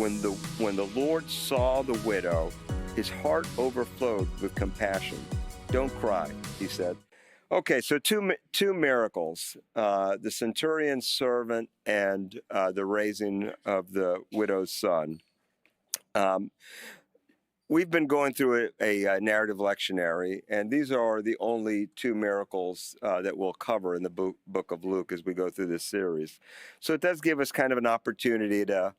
when the Lord saw the widow, his heart overflowed with compassion. Don't cry, he said. Okay, so two miracles: the centurion's servant and the raising of the widow's son. Um, we've been going through a narrative lectionary, and these are the only two miracles that we'll cover in the book of Luke as we go through this series. So it does give us kind of an opportunity to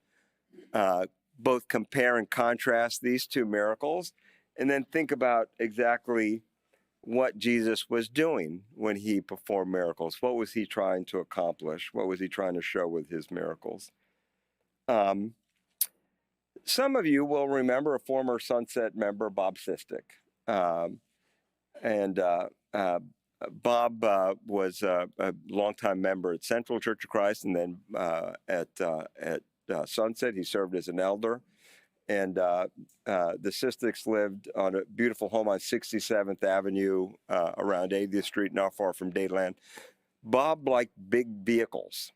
both compare and contrast these two miracles, and then think about exactly what Jesus was doing when he performed miracles. What was he trying to accomplish? What was he trying to show with his miracles? Some of you will remember a former Sunset member, Bob Sistick. And Bob was a longtime member at Central Church of Christ, and then at Sunset, he served as an elder. And the Sisticks lived on a beautiful home on 67th Avenue around 80th Street, not far from Dayland. Bob liked big vehicles.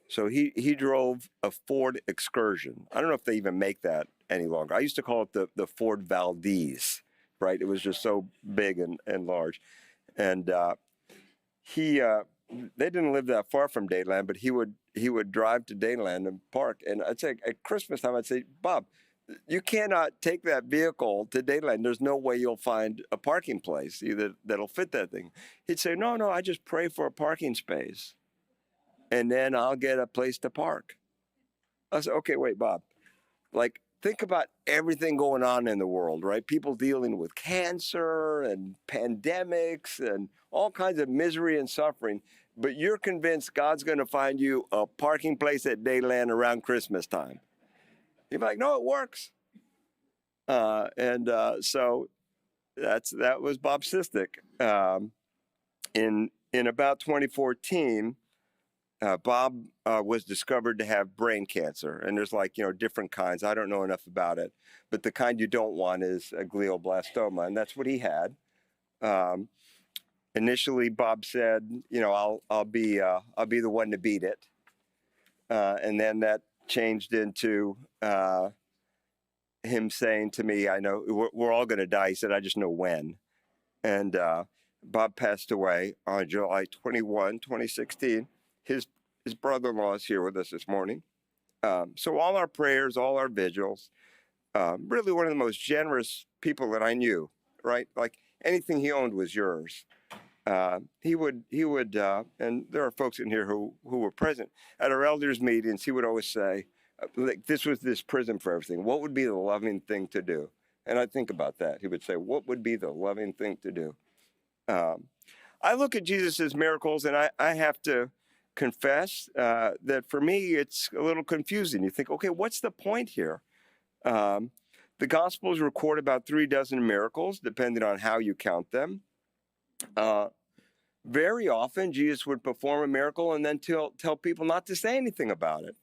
So he drove a Ford Excursion. I don't know if they even make that any longer. I used to call it the Ford Valdez, right? It was just so big and large. And they didn't live that far from Dayland, but he would drive to Dayland and park. And I'd say at Christmas time, I'd say, Bob, you cannot take that vehicle to Dayland. There's no way you'll find a parking place either that'll fit that thing. He'd say, no, I just pray for a parking space, and then I'll get a place to park. I said, okay, wait, Bob. Like, think about everything going on in the world, right? People dealing with cancer and pandemics and all kinds of misery and suffering. But you're convinced God's going to find you a parking place at Dayland around Christmas time. You'd be like, no, it works. So that was Bob Sistick. In about 2014, Bob was discovered to have brain cancer, and there's different kinds. I don't know enough about it, but the kind you don't want is a glioblastoma, and that's what he had. Initially, Bob said, I'll be the one to beat it, and then that changed into him saying to me, I know we're all going to die. He said, I just know when. And Bob passed away on July 21, 2016. His brother-in-law is here with us this morning. So all our prayers, all our vigils, really one of the most generous people that I knew, right? Like anything he owned was yours. He would, and there are folks in here who were present at our elders meetings. He would always say, this was this prism for everything. What would be the loving thing to do? And I think about that. He would say, what would be the loving thing to do? I look at Jesus's miracles, and I have to confess that for me, it's a little confusing. You think, okay, what's the point here? The Gospels record about 36 miracles, depending on how you count them. Very often, Jesus would perform a miracle and then tell people not to say anything about it.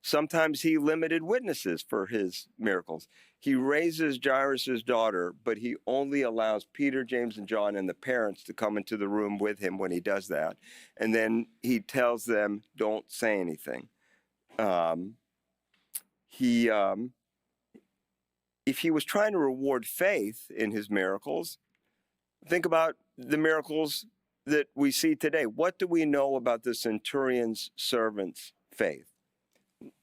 Sometimes he limited witnesses for his miracles. He raises Jairus' daughter, but he only allows Peter, James, and John and the parents to come into the room with him when he does that. And then he tells them, don't say anything. If he was trying to reward faith in his miracles, think about the miracles that we see today. What do we know about the centurion's servant's faith?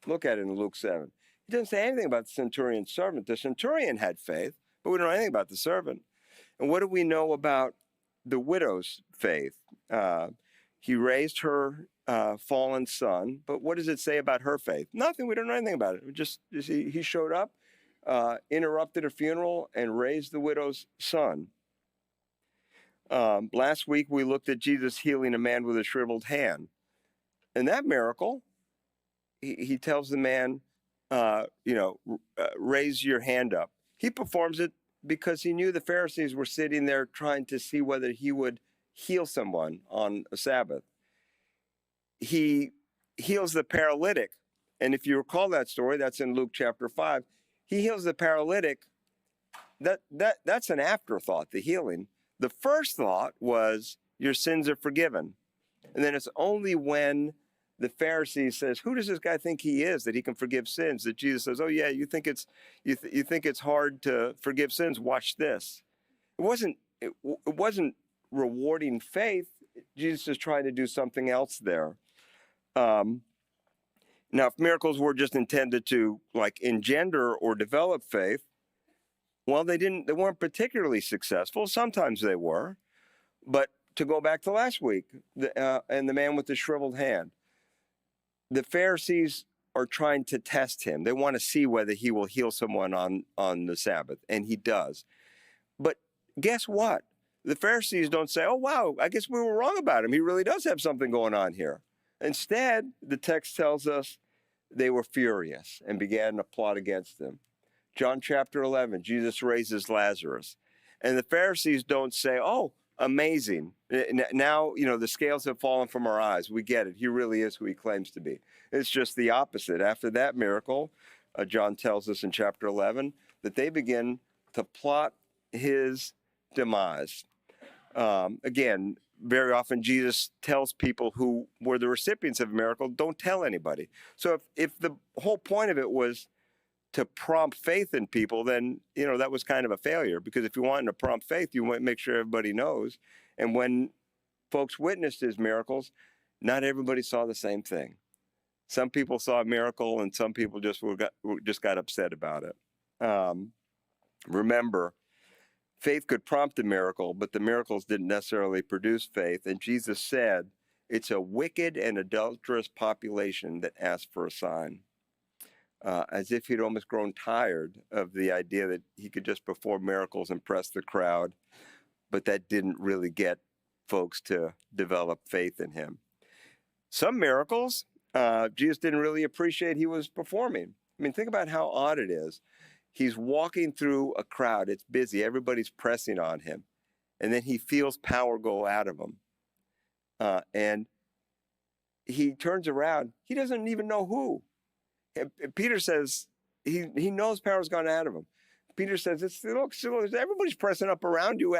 Look at it in Luke 7. He doesn't say anything about the centurion's servant. The centurion had faith, but we don't know anything about the servant. And what do we know about the widow's faith? He raised her fallen son, but what does it say about her faith? Nothing. We don't know anything about it. He showed up, interrupted a funeral, and raised the widow's son. Last week, we looked at Jesus healing a man with a shriveled hand. In that miracle, he tells the man, raise your hand up. He performs it because he knew the Pharisees were sitting there trying to see whether he would heal someone on a Sabbath. He heals the paralytic. And if you recall that story, that's in Luke chapter 5. He heals the paralytic. That's an afterthought, the healing. The first thought was, your sins are forgiven. And then it's only when the Pharisee says, "Who does this guy think he is that he can forgive sins?" That Jesus says, "Oh yeah, you think it's you think it's hard to forgive sins? Watch this." It wasn't rewarding faith. Jesus is trying to do something else there. Um, Now, if miracles were just intended to like engender or develop faith, well, they weren't particularly successful. Sometimes they were, but to go back to last week, and the man with the shriveled hand, the Pharisees are trying to test him. They want to see whether he will heal someone on the Sabbath, and he does. But guess what? The Pharisees don't say, "Oh, wow, I guess we were wrong about him. He really does have something going on here." Instead, the text tells us they were furious and began to plot against him. John chapter 11, Jesus raises Lazarus. And the Pharisees don't say, "Oh, amazing. Now, the scales have fallen from our eyes. We get it. He really is who he claims to be." It's just the opposite. After that miracle, John tells us in chapter 11 that they begin to plot his demise. Again, very often Jesus tells people who were the recipients of a miracle, don't tell anybody. So if the whole point of it was to prompt faith in people, then, that was kind of a failure, because if you wanted to prompt faith, you want to make sure everybody knows. And when folks witnessed his miracles, not everybody saw the same thing. Some people saw a miracle and some people just got upset about it. Remember, faith could prompt a miracle, but the miracles didn't necessarily produce faith. And Jesus said, it's a wicked and adulterous population that asks for a sign. As if he'd almost grown tired of the idea that he could just perform miracles, impress the crowd, but that didn't really get folks to develop faith in him. Some miracles, Jesus didn't really appreciate he was performing. I mean, think about how odd it is. He's walking through a crowd. It's busy. Everybody's pressing on him. And then he feels power go out of him. And he turns around. He doesn't even know who. And Peter says he knows power's gone out of him. Peter says, look, everybody's pressing up around you.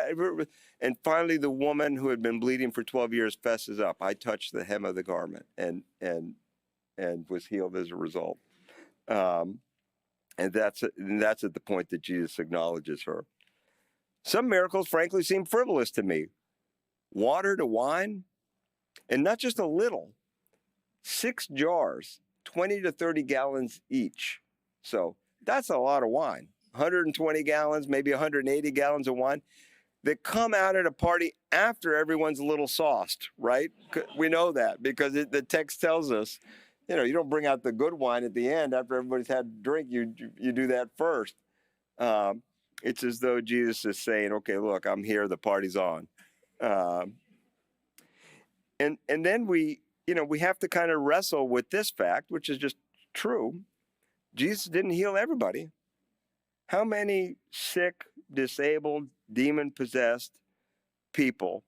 And finally, the woman who had been bleeding for 12 years fesses up. I touched the hem of the garment and was healed as a result. And that's at the point that Jesus acknowledges her. Some miracles, frankly, seem frivolous to me. Water to wine, and not just a little. 6 jars, 20 to 30 gallons each. So that's a lot of wine. 120 gallons, maybe 180 gallons of wine that come out at a party after everyone's a little sauced, right? We know that because the text tells us, you don't bring out the good wine at the end after everybody's had a drink. You do that first. It's as though Jesus is saying, okay, look, I'm here. The party's on. And then we have to kind of wrestle with this fact, which is just true. Jesus didn't heal everybody. How many sick, disabled, demon-possessed people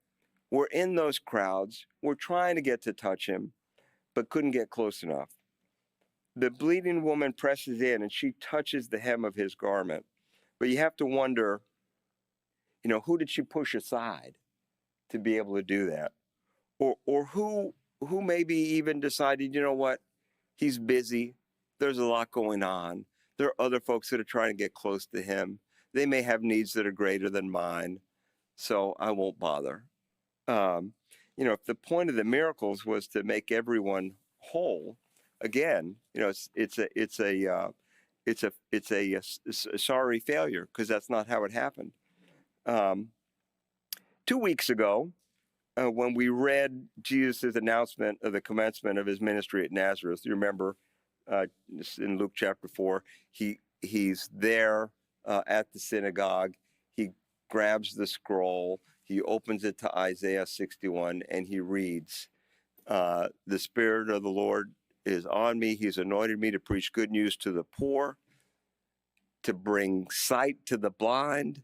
were in those crowds, were trying to get to touch him, but couldn't get close enough? The bleeding woman presses in and she touches the hem of his garment. But you have to wonder, who did she push aside to be able to do that? Or who maybe even decided, you know what, he's busy. There's a lot going on. There are other folks that are trying to get close to him. They may have needs that are greater than mine, so I won't bother. If the point of the miracles was to make everyone whole, again, it's a sorry failure, because that's not how it happened. 2 weeks ago, when we read Jesus' announcement of the commencement of his ministry at Nazareth, you remember in Luke chapter 4, he's there at the synagogue. He grabs the scroll. He opens it to Isaiah 61, and he reads, the Spirit of the Lord is on me. He's anointed me to preach good news to the poor, to bring sight to the blind,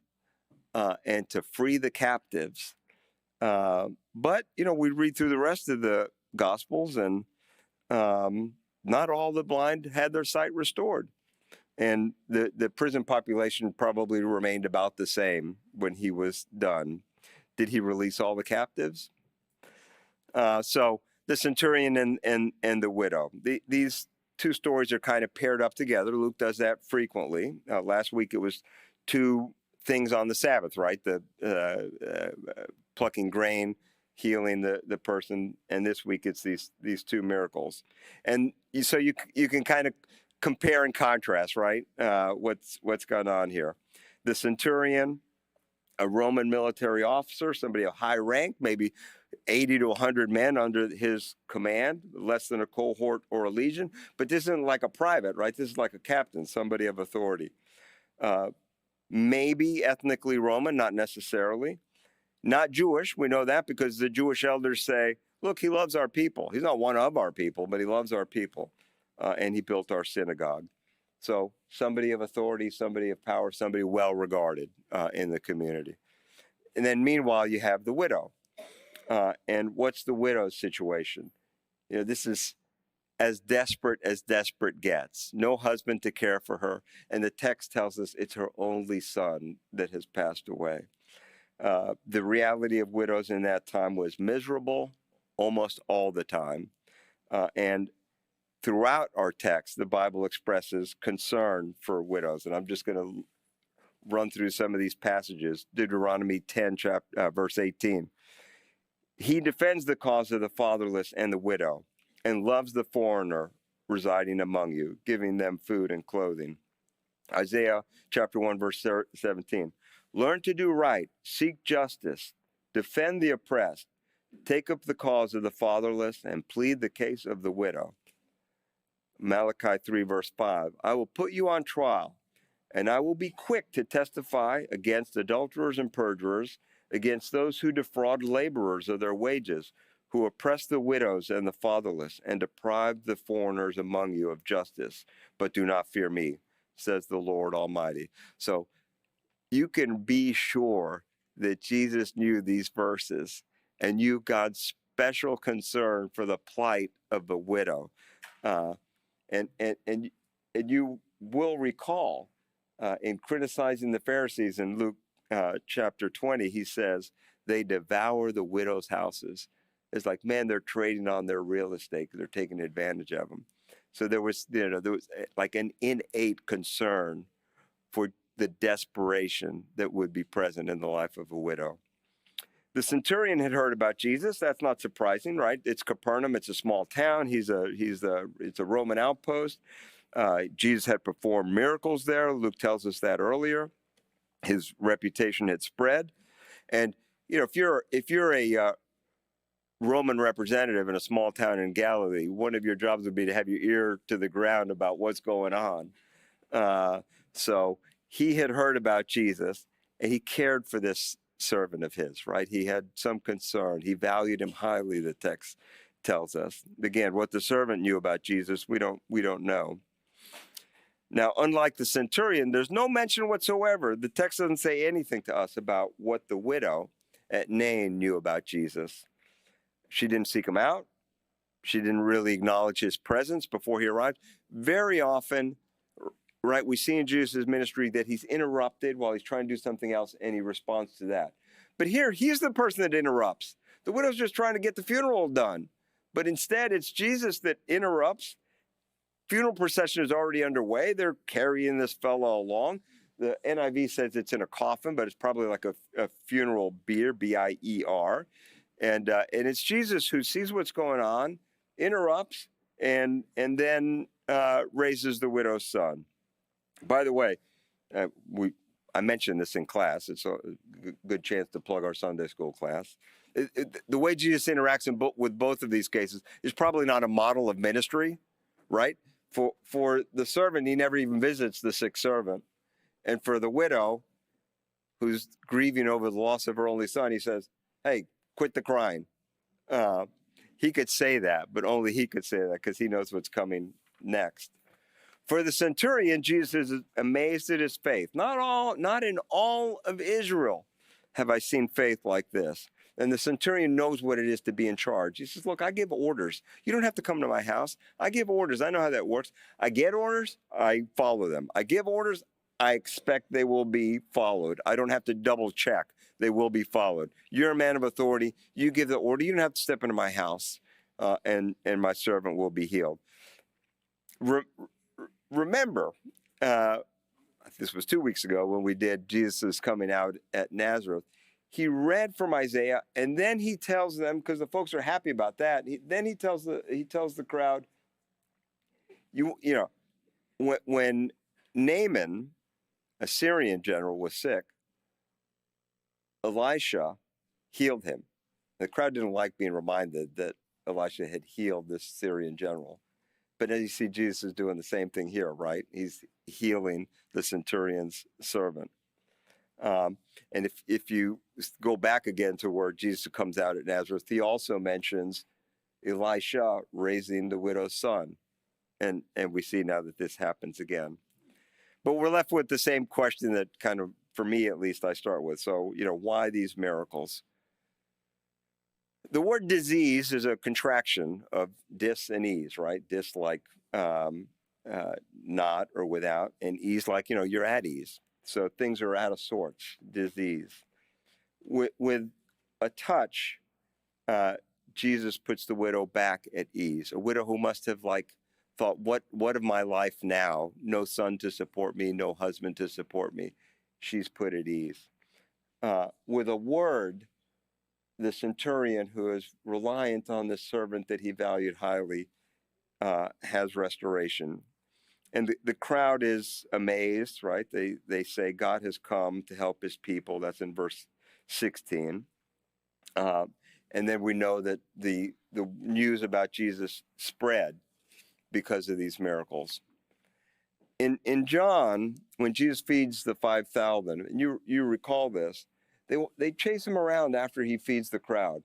and to free the captives. But, we read through the rest of the Gospels, and not all the blind had their sight restored. And the prison population probably remained about the same when he was done. Did he release all the captives? So the centurion and the widow. These two stories are kind of paired up together. Luke does that frequently. Last week it was two things on the Sabbath, right? The plucking grain, healing the person, and this week it's these two miracles. And so you can kind of compare and contrast, right? What's going on here? The centurion, a Roman military officer, somebody of high rank, maybe 80 to 100 men under his command, less than a cohort or a legion. But this isn't like a private, right? This is like a captain, somebody of authority. Maybe ethnically Roman, not necessarily. Not Jewish. We know that because the Jewish elders say, look, he loves our people. He's not one of our people, but he loves our people. And he built our synagogue. So somebody of authority, somebody of power, somebody well regarded in the community. And then meanwhile, you have the widow. And what's the widow's situation? You know, this is as desperate gets. No husband to care for her. And the text tells us it's her only son that has passed away. The reality of widows in that time was miserable almost all the time. And throughout our text, the Bible expresses concern for widows. And I'm just going to run through some of these passages. Deuteronomy 10, verse 18. He defends the cause of the fatherless and the widow and loves the foreigner residing among you, giving them food and clothing. Isaiah chapter 1, verse 17. Learn to do right, seek justice, defend the oppressed, take up the cause of the fatherless, and plead the case of the widow. Malachi 3, verse 5. I will put you on trial, and I will be quick to testify against adulterers and perjurers, against those who defraud laborers of their wages, who oppress the widows and the fatherless, and deprive the foreigners among you of justice. But do not fear me, says the Lord Almighty. So you can be sure that Jesus knew these verses, and you got special concern for the plight of the widow. And you will recall in criticizing the Pharisees in Luke chapter 20, he says, they devour the widow's houses. It's like, man, they're trading on their real estate. They're taking advantage of them. So there was like an innate concern for the desperation that would be present in the life of a widow. The centurion had heard about Jesus. That's not surprising, right? It's Capernaum. It's a small town. It's a Roman outpost. Jesus had performed miracles there. Luke tells us that earlier. His reputation had spread. And, you know, if you're a Roman representative in a small town in Galilee, one of your jobs would be to have your ear to the ground about what's going on. So he had heard about Jesus, and he cared for this servant of his, right? He had some concern. He valued him highly, the text tells us. Again, what the servant knew about Jesus, we don't know. Now, unlike the centurion, there's no mention whatsoever. The text doesn't say anything to us about what the widow at Nain knew about Jesus. She didn't seek him out. She didn't really acknowledge his presence before he arrived. Very often, right, we see in Jesus' ministry that he's interrupted while he's trying to do something else, and he responds to that. But here, he's the person that interrupts. The widow's just trying to get the funeral done. But instead, it's Jesus that interrupts. Funeral procession is already underway. They're carrying this fellow along. The NIV says it's in a coffin, but it's probably like a funeral bier, B-I-E-R. And it's Jesus who sees what's going on, interrupts, and then raises the widow's son. By the way, I mentioned this in class. It's a good chance to plug our Sunday school class. The way Jesus interacts with both of these cases is probably not a model of ministry, right? For the servant, he never even visits the sick servant. And for the widow, who's grieving over the loss of her only son, he says, hey, quit the crying. He could say that, but only he could say that because he knows what's coming next. For the centurion, Jesus is amazed at his faith. Not in all of Israel have I seen faith like this. And the centurion knows what it is to be in charge. He says, look, I give orders. You don't have to come to my house. I give orders. I know how that works. I get orders. I follow them. I give orders. I expect they will be followed. I don't have to double check. They will be followed. You're a man of authority. You give the order. You don't have to step into my house. and my servant will be healed. Remember, this was 2 weeks ago when we did Jesus coming out at Nazareth. He read from Isaiah, and then he tells them, because the folks are happy about that. Then he tells the crowd, you know, when Naaman, a Syrian general, was sick, Elisha healed him. The crowd didn't like being reminded that Elisha had healed this Syrian general. But then you see Jesus is doing the same thing here, right? He's healing the centurion's servant. And if you go back again to where Jesus comes out at Nazareth, he also mentions Elisha raising the widow's son. And we see now that this happens again. But we're left with the same question that kind of, for me at least, I start with. So, why these miracles? The word disease is a contraction of dis and ease, right? Dis like not or without, and ease like, you're at ease. So things are out of sorts, disease. With a touch, Jesus puts the widow back at ease. A widow who must have thought, what of my life now? No son to support me, no husband to support me. She's put at ease. With a word, the centurion who is reliant on the servant that he valued highly has restoration. And the crowd is amazed, right? They say God has come to help his people. That's in verse 16. And then we know that the news about Jesus spread because of these miracles. In John, when Jesus feeds the 5,000, and you recall this, they chase him around after he feeds the crowd.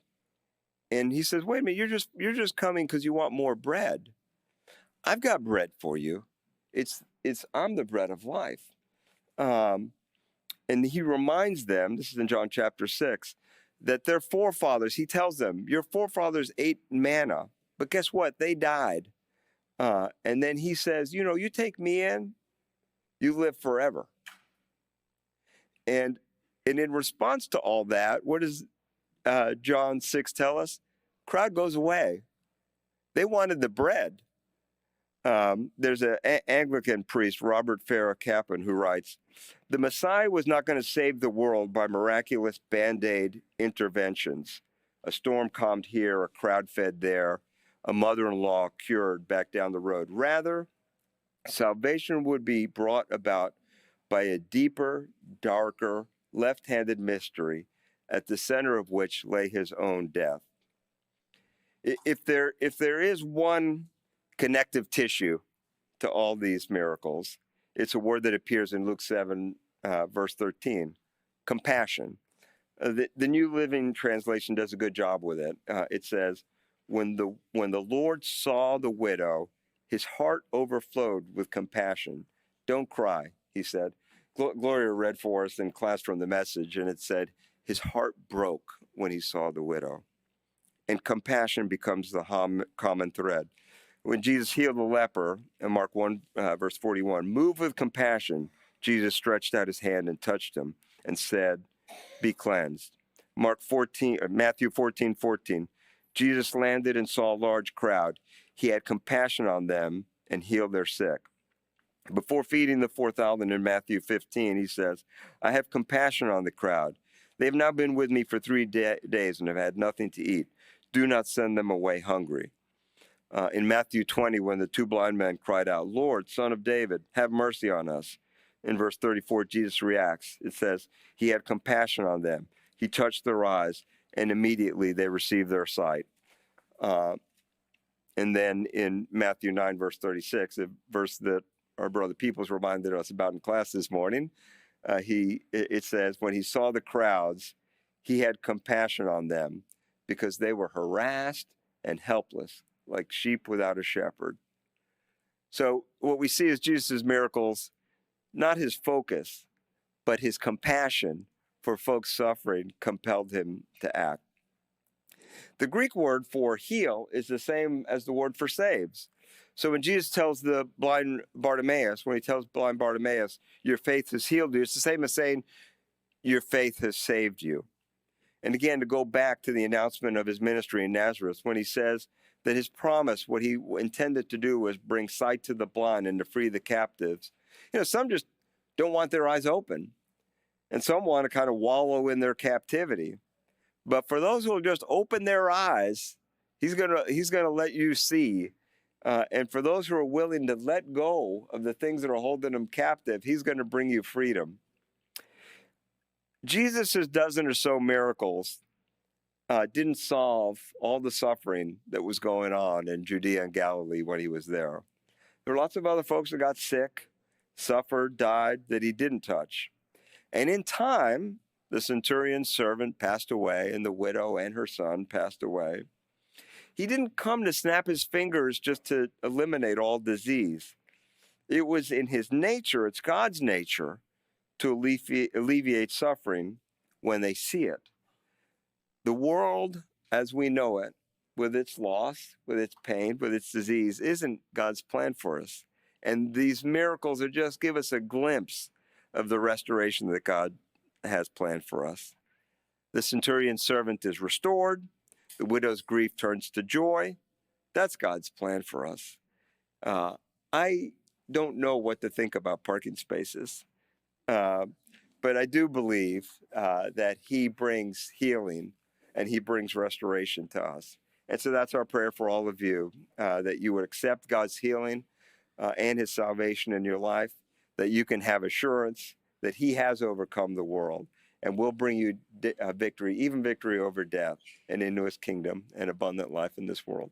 And he says, wait a minute, you're just coming because you want more bread. I've got bread for you. I'm the bread of life. And he reminds them, this is in John chapter 6, that their forefathers, he tells them, your forefathers ate manna, but guess what? They died. And then he says, you take me in, you live forever. And in response to all that, what does John 6 tell us? Crowd goes away. They wanted the bread. There's an Anglican priest, Robert Farrar Capon, who writes, the Messiah was not going to save the world by miraculous Band-Aid interventions. A storm calmed here, a crowd fed there, a mother-in-law cured back down the road. Rather, salvation would be brought about by a deeper, darker, left-handed mystery at the center of which lay his own death. If there is one connective tissue to all these miracles, it's a word that appears in Luke 7, verse 13, compassion. The New Living Translation does a good job with it. It says, when the Lord saw the widow, his heart overflowed with compassion. Don't cry, he said. Gloria read for us in class from the Message, and it said, his heart broke when he saw the widow. And compassion becomes the common thread. When Jesus healed the leper, in Mark 1, verse 41, moved with compassion, Jesus stretched out his hand and touched him and said, be cleansed. Matthew 14:14, Jesus landed and saw a large crowd. He had compassion on them and healed their sick. Before feeding the 4,000 in Matthew 15, he says, I have compassion on the crowd. They have now been with me for 3 days and have had nothing to eat. Do not send them away hungry. In Matthew 20, when the 2 blind men cried out, Lord, Son of David, have mercy on us. In verse 34, Jesus reacts. It says, he had compassion on them. He touched their eyes, and immediately they received their sight. And then in Matthew 9, verse 36, a verse that our brother Peoples reminded us about in class this morning, it says, when he saw the crowds, he had compassion on them because they were harassed and helpless, like sheep without a shepherd. So what we see is Jesus' miracles, not his focus, but his compassion for folks suffering compelled him to act. The Greek word for heal is the same as the word for saves. So when Jesus tells the blind Bartimaeus, your faith has healed you, it's the same as saying, your faith has saved you. And again, to go back to the announcement of his ministry in Nazareth, when he says that his promise, what he intended to do was bring sight to the blind and to free the captives. Some just don't want their eyes open, and some want to kind of wallow in their captivity. But for those who will just open their eyes, he's gonna let you see. And for those who are willing to let go of the things that are holding them captive, he's going to bring you freedom. Jesus' dozen or so miracles didn't solve all the suffering that was going on in Judea and Galilee when he was there. There were lots of other folks that got sick, suffered, died that he didn't touch. And in time, the centurion's servant passed away, and the widow and her son passed away. He didn't come to snap his fingers just to eliminate all disease. It was in his nature, it's God's nature, to alleviate suffering when they see it. The world as we know it, with its loss, with its pain, with its disease, isn't God's plan for us. And these miracles are just give us a glimpse of the restoration that God has planned for us. The centurion's servant is restored. The widow's grief turns to joy. That's God's plan for us. I don't know what to think about parking spaces, but I do believe that he brings healing and he brings restoration to us. And so that's our prayer for all of you, that you would accept God's healing and his salvation in your life, that you can have assurance that he has overcome the world and will bring you victory, even victory over death, and into his kingdom and abundant life in this world.